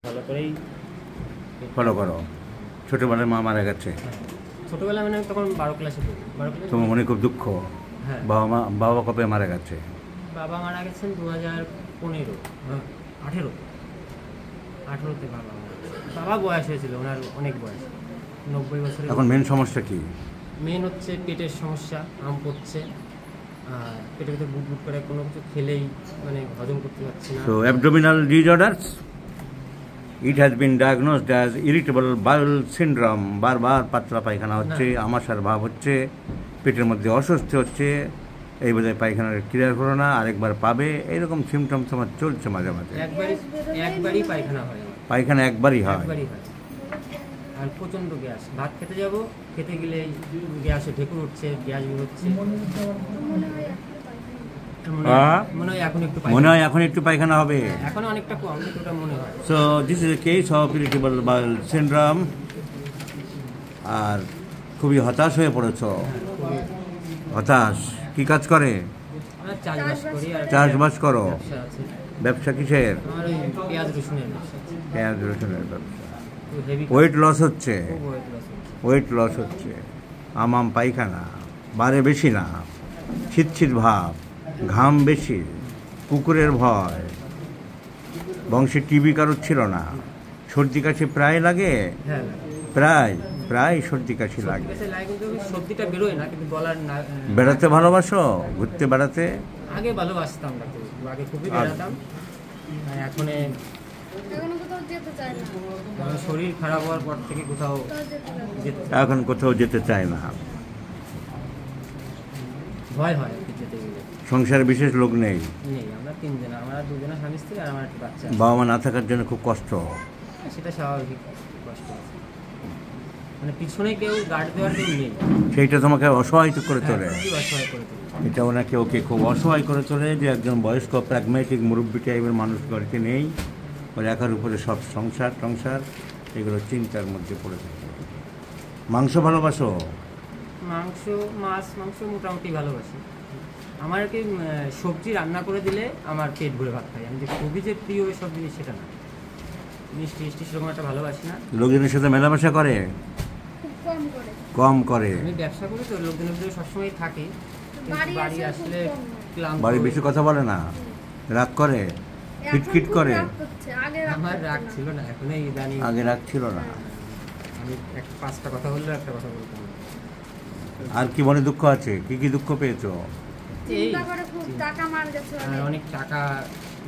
ভালো করেই ফলো করো। ছোটোবেলায় মা মারা গেছে, ছোটোবেলা মানে তখন 12 ক্লাসে পড়ি। 12 ক্লাসে তোমার মনে খুব দুঃখ। হ্যাঁ, বাবা কবে মারা গেছে? বাবা মারা গেছেন 2015, 18তে বাবা বয়স হয়েছিল, ওনার অনেক বয়স, 90 বছরের। এখন মেন সমস্যা কি? মেন হচ্ছে পেটের সমস্যা, আম পড়ছে, আর পেটের ভিতরে বুট বুট করে কোনো কিছু খেলেই মানে হজম করতে পারছি না। So abdominal disorders, it has been diagnosed as irritable bowel syndrome. বারবার পাতলা পায়খানা হচ্ছে, আমাশার ভাব হচ্ছে, পেটের মধ্যে অস্বস্তি হচ্ছে, এই বোধহয় পায়খানার ক্লিয়ার করো না, আরেকবার পাবে, এইরকম সিমটম তোমার চলছে মাঝে মাঝে। একবারই পায়খানা হয়, পায়খানা একবারই হয়। আর প্রচণ্ড গ্যাস, ভাত খেতে যাব, খেতে গেলে গ্যাসে ঢেকুর উঠছে, গ্যাস বেরোচ্ছে, মনে হয় এখন একটু পায়খানা হবে, এখন অনেকটা কম, ওটা মনে হয়। So this is a case of irritable bowel syndrome. আর খুবই হতাশ হয়ে পড়েছ। হতাশ, কি কাজ করে? চাষবাস করো। ব্যবসা কিসের? পেঁয়াজ রসুনের ব্যবসা। পেঁয়াজ রসুনের ব্যবসা। ওয়েট লস হচ্ছে, ওয়েট লস হচ্ছে, আম পায়খানা, বারে বেশি না, ছিটছিট ভাব, ঘাম বেশি, কুকুরের ভয়, বংশে টিবি কারোর ছিল না, সর্দি কাশি প্রায় লাগে, প্রায় সর্দি কাশি লাগে। বেড়াতে ভালোবাসো? ঘুরতে বেড়াতে? আগে ভালোবাসতাম, আগে খুবই বেড়াতাম, এখন শরীর খারাপ হওয়ার পর থেকে এখন কোথাও যেতে চায় না, ভয় হয় যেতে গেলে। সংসারে বিশেষ লোক নেই? আমরা 3 জন, আমরা 2 জন স্বামী স্ত্রী আর আমার একটা বাচ্চা। বাবা মা না থাকার জন্য খুব কষ্ট? সেটা স্বাভাবিক, কষ্ট আছে, মানে পিছনে কেউ গার্ড দেওয়ার কেউ নেই, সেইটা তোমাকে অসহায় করে তোলে। অসহায় করে তোলে, এটা ওনাকে ওকে খুব অসহায় করে তোলে যে একজন বয়স্ক প্র্যাগম্যাটিক মুরব্বী টাইপের মানুষ বাড়িতে নেই, ওর একার উপরে সব সংসার এগুলো চিন্তার মধ্যে পড়ে থাকে। মাংস ভালোবাসো? মাংস, মাংস মোটামুটি ভালোবাসি। আমার কি সবজি রান্না করে দিলে আমার পেট ভরে ভাত খাই। আমি যে খুবই যে প্রিয় সব জিনিস সেটা না, মিষ্টি সেরকম একটা ভালোবাসি না। লোকজনের সাথে মেলামেশা করে? কম করে। আমি ব্যবসা করি তো, লোকজনের ভিতরে সবসময় থাকি, বাড়ি আসলে বাড়ি বেশি কথা বলে না, রাগ করে, কিটকিট করে? আমার রাগ ছিল না, এখন ইদানিং। আগে রাগ ছিল না? আমি 5টা কথা বললে একটা কথা বলতাম। আর কি মনে দুঃখ আছে? কি দুঃখ পেয়েছো? অনেক টাকা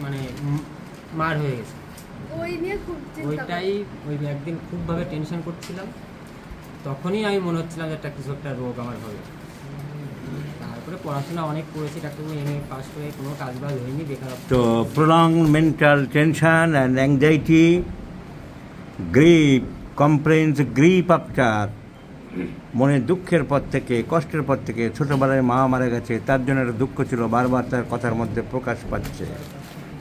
মানে মার হয়ে গেছে, ওই একদিন খুবভাবে টেনশন করছিলাম, তখনই আমি মনে হচ্ছিলাম যে কিছু একটা রোগ আমার হবে। তারপরে পড়াশোনা অনেক করেছি, ডাক্তারবাবু এমএ পাস করে কোনো কাজবাজ হয়নি, বেকার। তো prolonged mental tension and anxiety, grief, complaints, grief after, মনের দুঃখের পর থেকে, কষ্টের পর থেকে, ছোটোবেলায় মা মারা গেছে তার জন্য একটা দুঃখ ছিল, বারবার তার কথার মধ্যে প্রকাশ পাচ্ছে,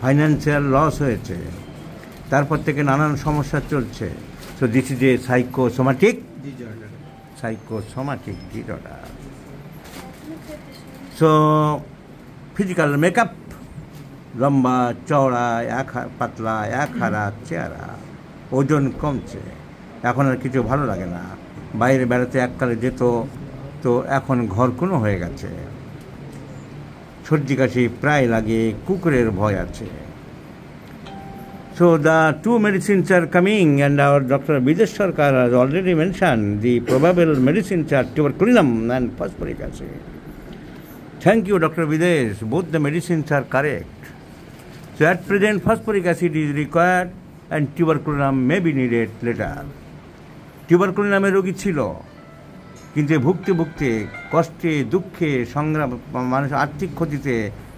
ফাইন্যান্সিয়াল লস হয়েছে, তারপর থেকে নানান সমস্যা চলছে। So this is A psychosomatic disorder. So physical makeup, লম্বা চওড়া, পাতলা, এক হারা চেহারা, ওজন কমছে, এখন আর কিছু ভালো লাগে না, বাইরে বেড়াতে এককালে যেত, তো এখন ঘরকুনো হয়ে গেছে, সর্দি কাশি প্রায় লাগে, কুকুরের ভয় আছে। So the 2 medicines are coming, and our Dr. Bidesh Sarkar has already mentioned the probable medicines are tuberculum and phosphoric acid. Thank you, Dr. Bidesh. Both the medicines are correct. So at present, phosphoric acid is required and tuberculum may be needed later. টিউবারকুলিনামের রোগী ছিল, কিন্তু ভুগতে কষ্টে, দুঃখে, সংগ্রাম, মানুষ আর্থিক ক্ষতিতে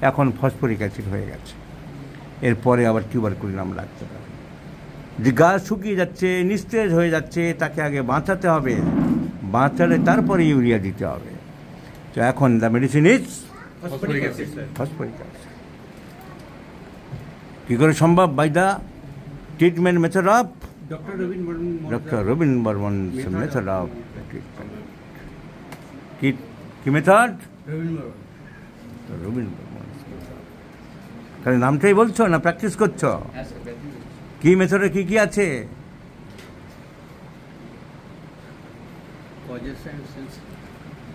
এখন ফসফরিক অ্যাসিড হয়ে গেছে। এরপরে আবার টিউবারকুলিনাম লাগতে পারে। যে গা শুকিয়ে যাচ্ছে, নিস্তেজ হয়ে যাচ্ছে, তাকে আগে বাঁচাতে হবে, বাঁচালে তারপরে ইউরিয়া দিতে হবে। তো এখন the medicine is phosphoric acid. কী করে সম্ভব? By the treatment method of Dr. Robin Burman's method of treatment. কি মেথড? রবিন বর্মন। খালি নামটাই বলছো না প্র্যাকটিস করছো? কি মেথডে কি কি আছে?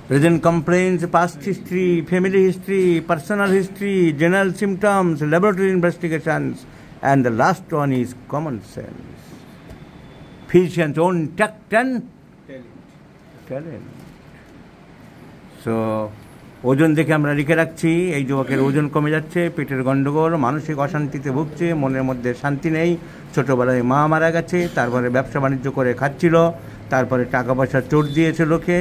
Present complaints, past history, family history, personal history, general symptoms, laboratory investigations, and the last one is common sense. Physician's own tact and talent. So, ওজন দেখে আমরা লিখে রাখছি এই যুবকের ওজন কমে যাচ্ছে, পেটের গন্ডগোল, মানসিক অশান্তিতে ভুগছে, মনের মধ্যে শান্তি নেই, ছোটোবেলায় মা মারা গেছে, তারপরে ব্যবসা বাণিজ্য করে খাচ্ছিল, তারপরে টাকা পয়সা চোট দিয়েছে লোকে,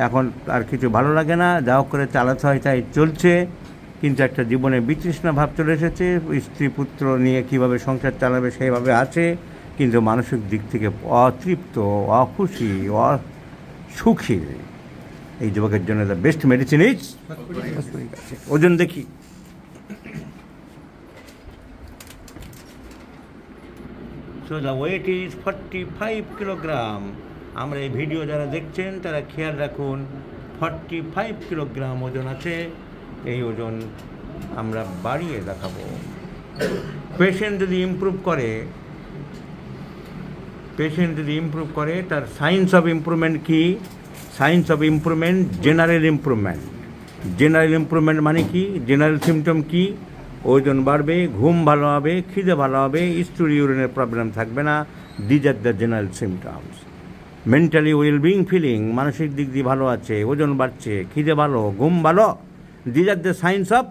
এখন আর কিছু ভালো লাগে না, যা হোক করে চালাতে হয় তাই চলছে, কিন্তু একটা জীবনে বিতৃষ্ণা ভাব চলে এসেছে, স্ত্রী পুত্র নিয়ে কিভাবে সংসার চালাবে সেইভাবে আছে, কিন্তু মানসিক দিক থেকে অতৃপ্ত, অখুশি, অসুখী। এই যুবকের জন্য দ্য বেস্ট মেডিসিন ইজ ওজন দেখি। So the weight is 45 kilogram. আমরা এই ভিডিও যারা দেখছেন তারা খেয়াল রাখুন, 45 কিলোগ্রাম ওজন আছে। এই ওজন আমরা বাড়িয়ে দেখাবো। পেশেন্ট যদি ইমপ্রুভ করে তার সাইন্স অফ ইমপ্রুভমেন্ট কি? Signs of improvement general improvement. General improvement মানে কি? জেনারেল সিমটম কি? ওজন বাড়বে, ঘুম ভালো হবে, খিদে ভালো হবে, স্টোরি ইউরিনের প্রবলেম থাকবে না। These are the general symptoms. Mentally wellbeing feeling, মানসিক দিক দিয়ে ভালো আছে, ওজন বাড়ছে, খিদে ভালো, ঘুম ভালো। These are the signs of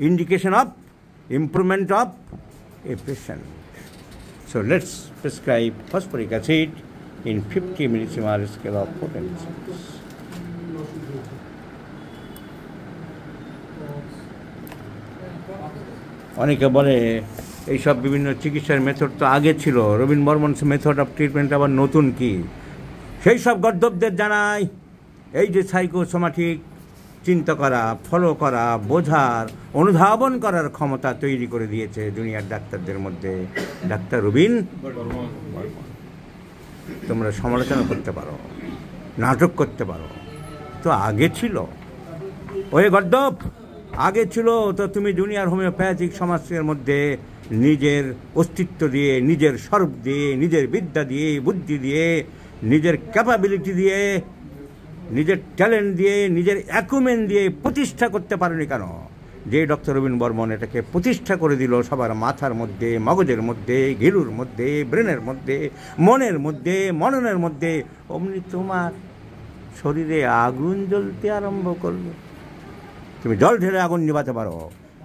indication of improvement of a patient. So let's prescribe phosphoric acid in 50 millimole scale of potency. অনেকে বলে এইসব বিভিন্ন চিকিৎসার মেথড তো আগে ছিল, Robin Barman method of treatment আবার নতুন কি? সেই সব গর্দবদের জানাই, এই যে সাইকোসোমাটিক চিন্তা করা, ফলো করা, বোঝার, অনুধাবন করার ক্ষমতা তৈরি করে দিয়েছে জুনিয়র ডাক্তারদের মধ্যে ডাক্তার রবিন বর্মন। তোমরা সমালোচনা করতে পারো, নাটক করতে পারো, তো আগে ছিল ওই গর্দব, আগে ছিল। তো তুমি জুনিয়র হোমিওপ্যাথিক সমাজের মধ্যে নিজের অস্তিত্ব দিয়ে, নিজের স্বরূপ দিয়ে, নিজের বিদ্যা দিয়ে, বুদ্ধি দিয়ে, নিজের ক্যাপাবিলিটি দিয়ে, নিজের ট্যালেন্ট দিয়ে, নিজের অ্যাকুমেন দিয়ে প্রতিষ্ঠা করতে পারেনি কেন? যে ডক্টর রবিন বর্মন এটাকে প্রতিষ্ঠা করে দিল সবার মাথার মধ্যে, মগজের মধ্যে, ঘিলুর মধ্যে, ব্রেনের মধ্যে, মনের মধ্যে, মননের মধ্যে, অমনি তোমার শরীরে আগুন জ্বলতে আরম্ভ করলো। তুমি জল ঢেলে আগুন নিভাতে পারো,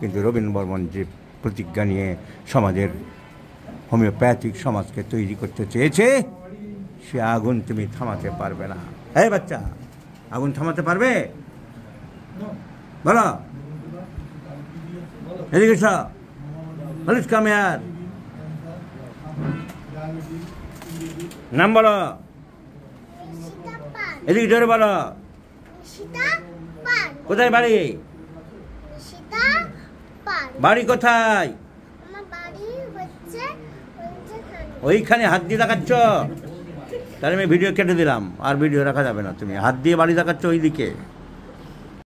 কিন্তু রবিন বর্মন যে প্রতিজ্ঞা নিয়ে সমাজের হোমিওপ্যাথিক সমাজকে তৈরি করতে চেয়েছে, সে আগুন তুমি থামাতে পারবে না। এই বাচ্চা, আগুন থামাতে পারবে? বলো, এদিকে এসো, প্লিজ কাম হিয়ার। নাম বলো, এদিকে জোরে বলো। কোথায় বাড়ি? বাড়ি কোথায়? ওইখানে হাত দিয়ে দেখাচ্ছ? তাহলে আমি ভিডিও কেটে দিলাম, আর ভিডিও রাখা যাবে না। তুমি হাত দিয়ে বাড়ি দেখাচ্ছ ওইদিকে।